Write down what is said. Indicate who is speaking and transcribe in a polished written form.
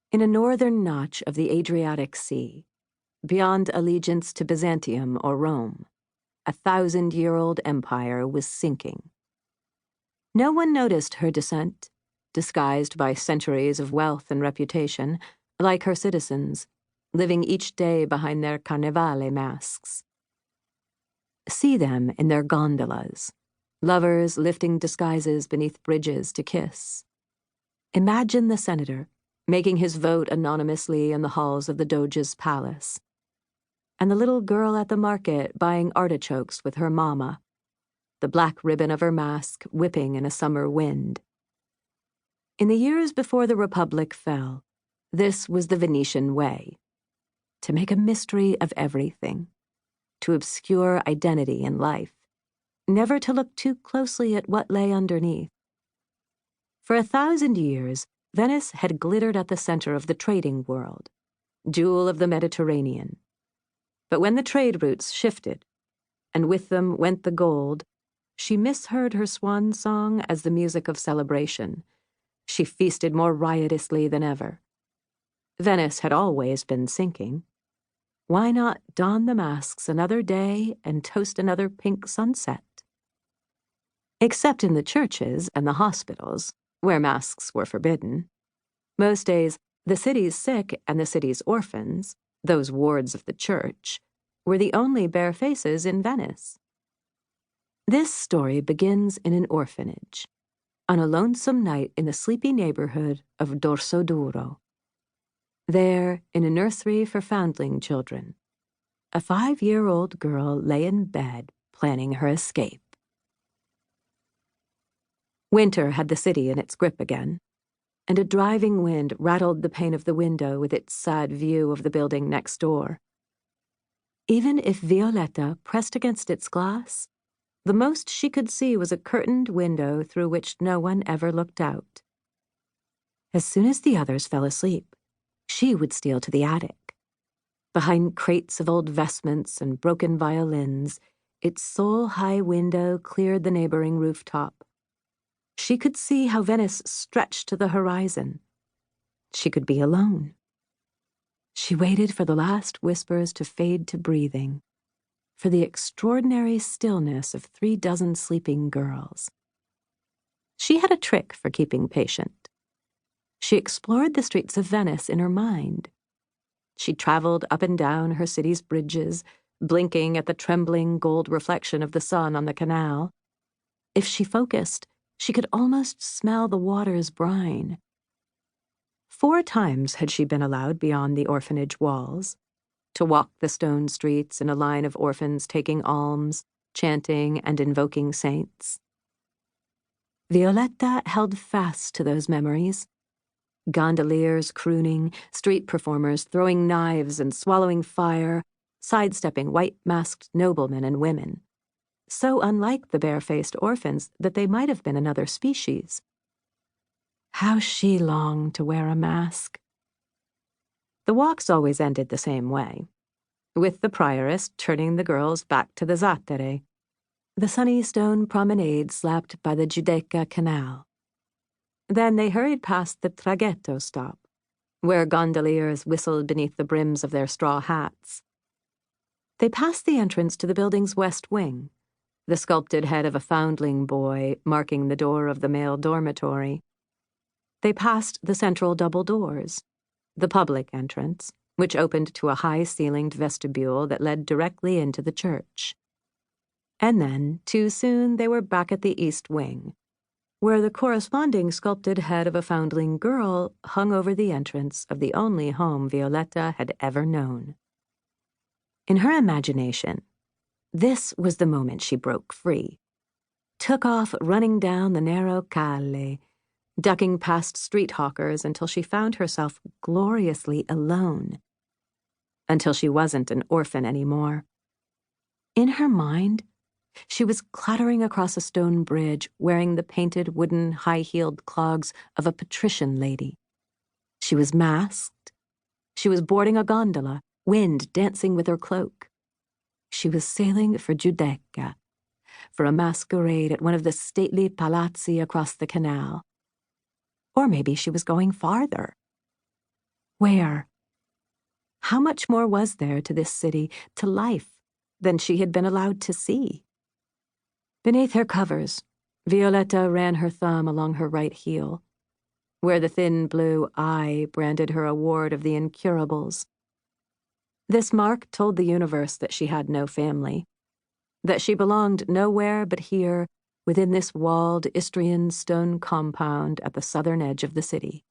Speaker 1: In a northern notch of the Adriatic Sea, beyond allegiance to Byzantium or Rome, a 1,000-year-old empire was sinking. No one noticed her descent, disguised by centuries of wealth and reputation, like her citizens, living each day behind their carnevale masks. See them in their gondolas, lovers lifting disguises beneath bridges to kiss. Imagine the senator making his vote anonymously in the halls of the Doge's palace, and the little girl at the market buying artichokes with her mama, the black ribbon of her mask whipping in a summer wind. In the years before the Republic fell, this was the Venetian way, to make a mystery of everything, to obscure identity in life, never to look too closely at what lay underneath. For 1,000 years, Venice had glittered at the center of the trading world, jewel of the Mediterranean. But when the trade routes shifted, and with them went the gold, she misheard her swan song as the music of celebration. She feasted more riotously than ever. Venice had always been sinking. Why not don the masks another day and toast another pink sunset? Except in the churches and the hospitals, where masks were forbidden. Most days, the city's sick and the city's orphans, those wards of the church, were the only bare faces in Venice. This story begins in an orphanage, on a lonesome night in the sleepy neighborhood of Dorsoduro. There, in a nursery for foundling children, a 5-year-old girl lay in bed planning her escape. Winter had the city in its grip again, and a driving wind rattled the pane of the window with its sad view of the building next door. Even if Violetta pressed against its glass, the most she could see was a curtained window through which no one ever looked out. As soon as the others fell asleep, she would steal to the attic. Behind crates of old vestments and broken violins, its sole high window cleared the neighboring rooftop. She could see how Venice stretched to the horizon. She could be alone. She waited for the last whispers to fade to breathing, for the extraordinary stillness of 36 sleeping girls. She had a trick for keeping patient. She explored the streets of Venice in her mind. She traveled up and down her city's bridges, blinking at the trembling gold reflection of the sun on the canal. If she focused, she could almost smell the water's brine. 4 times had she been allowed beyond the orphanage walls, to walk the stone streets in a line of orphans taking alms, chanting and invoking saints. Violetta held fast to those memories. Gondoliers crooning, street performers throwing knives and swallowing fire, sidestepping white-masked noblemen and women, so unlike the barefaced orphans that they might have been another species. How she longed to wear a mask. The walks always ended the same way, with the prioress turning the girls back to the Zattere, the sunny stone promenade slapped by the Giudecca Canal. Then they hurried past the traghetto stop, where gondoliers whistled beneath the brims of their straw hats. They passed the entrance to the building's west wing, the sculpted head of a foundling boy marking the door of the male dormitory. They passed the central double doors, the public entrance, which opened to a high-ceilinged vestibule that led directly into the church. And then, too soon, they were back at the east wing, where the corresponding sculpted head of a foundling girl hung over the entrance of the only home Violetta had ever known. In her imagination, this was the moment she broke free, took off running down the narrow calle, ducking past street hawkers until she found herself gloriously alone, until she wasn't an orphan anymore. In her mind, she was clattering across a stone bridge wearing the painted wooden high-heeled clogs of a patrician lady. She was masked. She was boarding a gondola, wind dancing with her cloak. She was sailing for Giudecca, for a masquerade at one of the stately palazzi across the canal. Or maybe she was going farther. Where? How much more was there to this city, to life, than she had been allowed to see? Beneath her covers, Violetta ran her thumb along her right heel, where the thin blue eye branded her award of the Incurables. This mark told the universe that she had no family, that she belonged nowhere but here, within this walled Istrian stone compound at the southern edge of the city.